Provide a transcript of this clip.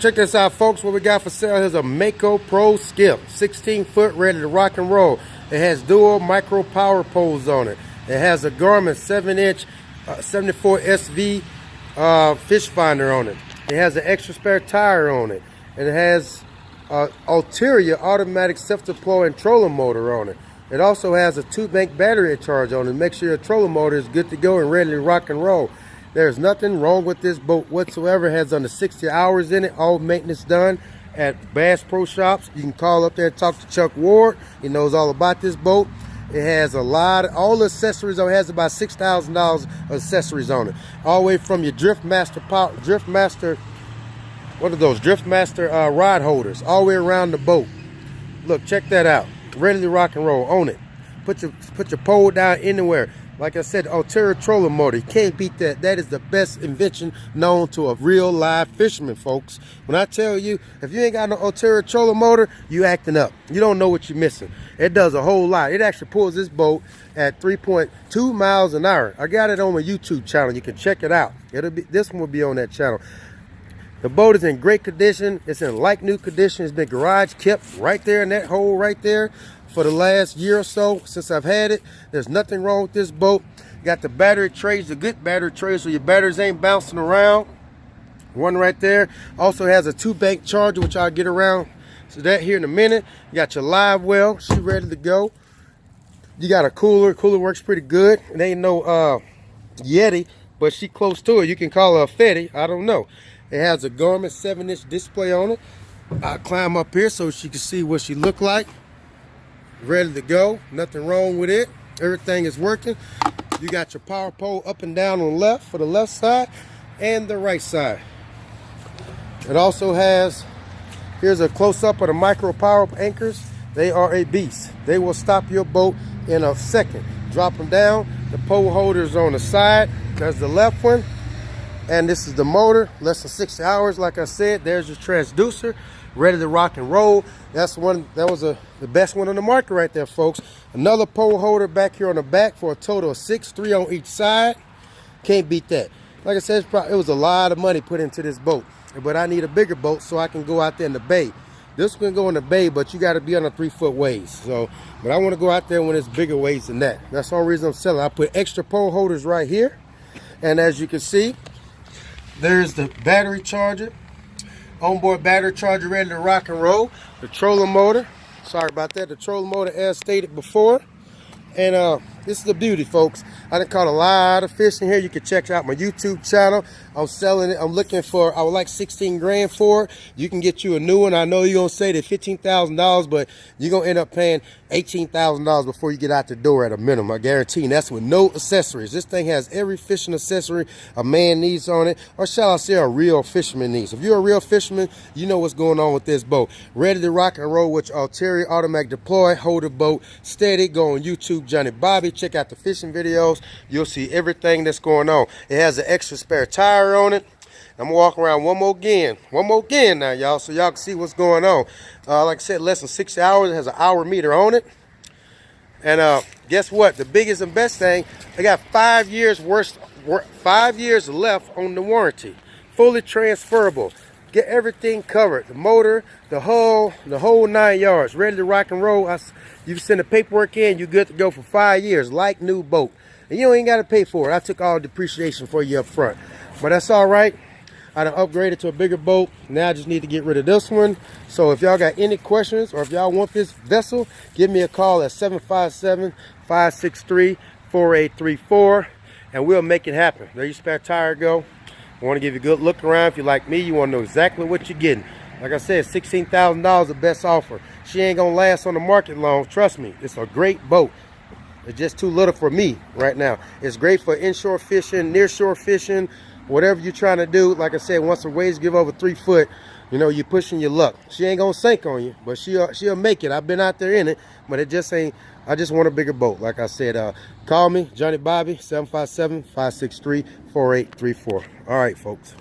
Check this out, folks. What we got for sale is a Mako Pro Skiff, 16-foot, ready to rock and roll. It has dual micro power poles on it. It has a Garmin 7-inch 74 SV fish finder on it. It has an extra spare tire on it. And it has Ulterra automatic self-deploying trolling motor on it. It also has a 2-bank battery charge on it. Make sure your trolling motor is good to go and ready to rock and roll. There's nothing wrong with this boat whatsoever. It has under 60 hours in it. All maintenance done at Bass Pro Shops. You can call up there and talk to Chuck Ward. He knows all about this boat. It has a lot of, all the accessories on it. Has about $6,000 of accessories on it. All the way from your Driftmaster rod holders, all the way around the boat. Look, check that out. Ready to rock and roll. On it. Put your pole down anywhere. Like I said, Ulterra trolling motor. You can't beat that. That is the best invention known to a real live fisherman, folks. When I tell you, if you ain't got no Ulterra trolling motor, you acting up. You don't know what you're missing. It does a whole lot. It actually pulls this boat at 3.2 miles an hour. I got it on my YouTube channel. You can check it out. This one will be on that channel. The boat is in great condition. It's in like new condition. It's been garage kept right there in that hole right there for the last year or so since I've had it. There's nothing wrong with this boat. Got the battery trays, the good battery trays, so your batteries ain't bouncing around. One right there. Also has a 2-bank charger, which I'll get around to that here in a minute. You got your live well. She ready to go. You got a cooler. Cooler works pretty good. It ain't no Yeti, but she close to it. You can call her a Fetty. I don't know. It has a Garmin 7-inch display on it. I'll climb up here so she can see what she look like. Ready to go. Nothing wrong with it. Everything is working. You got your power pole up and down on the left for the left side and the right side. It also has, here's a close-up of the micro power anchors. They are a beast. They will stop your boat in a second. Drop them down. The pole holders on the side. There's the left one. And this is the motor, less than 60 hours. Like I said, there's your transducer, ready to rock and roll. That's one. That was the best one on the market right there, folks. Another pole holder back here on the back for a total of 6, 3 on each side. Can't beat that. Like I said, it was a lot of money put into this boat, but I need a bigger boat so I can go out there in the bay. This can go in the bay, but you got to be on a 3-foot waves. So, but I want to go out there when it's bigger waves than that. That's the only reason I'm selling. I put extra pole holders right here, and as you can see, there's the battery charger, onboard battery charger ready to rock and roll. The trolling motor, sorry about that, the trolling motor as stated before. And this is the beauty, folks. I done caught a lot of fish in here. You can check out my YouTube channel. I'm selling it. I'm looking for, I would like 16 grand for it. You can get you a new one. I know you're going to say that $15,000, but you're going to end up paying $18,000 before you get out the door at a minimum. I guarantee. And that's with no accessories. This thing has every fishing accessory a man needs on it, or shall I say a real fisherman needs. If you're a real fisherman, you know what's going on with this boat. Ready to rock and roll with Ulterra automatic deploy, hold the boat steady. Go on YouTube, Johnny Bobby. Check out the fishing videos. You'll see everything that's going on. It has an extra spare tire on it. I'm gonna walk around one more again now, y'all, so y'all can see what's going on. Like I said, less than 60 hours. It has an hour meter on it. And guess what? The biggest and best thing, I got 5 years left on the warranty. Fully transferable. Get everything covered. The motor, the hull, the whole 9 yards. Ready to rock and roll. You send the paperwork in, you're good to go for 5 years, like new boat. And you ain't got to pay for it. I took all the depreciation for you up front. But that's all right. I done upgraded to a bigger boat. Now I just need to get rid of this one. So if y'all got any questions or if y'all want this vessel, give me a call at 757-563-4834 and we'll make it happen. There your spare tire go. I want to give you a good look around. If you're like me, you want to know exactly what you're getting. Like I said, $16,000 the best offer. She ain't going to last on the market long. Trust me, it's a great boat. It's just too little for me right now. It's great for inshore fishing, nearshore fishing, whatever you're trying to do. Like I said, once the waves give over 3 foot, you know, you're pushing your luck. She ain't gonna sink on you, but she'll make it. I've been out there in it, but it just ain't. I just want a bigger boat. Like I said, call me, Johnny Bobby, 757-563-4834. All right, folks.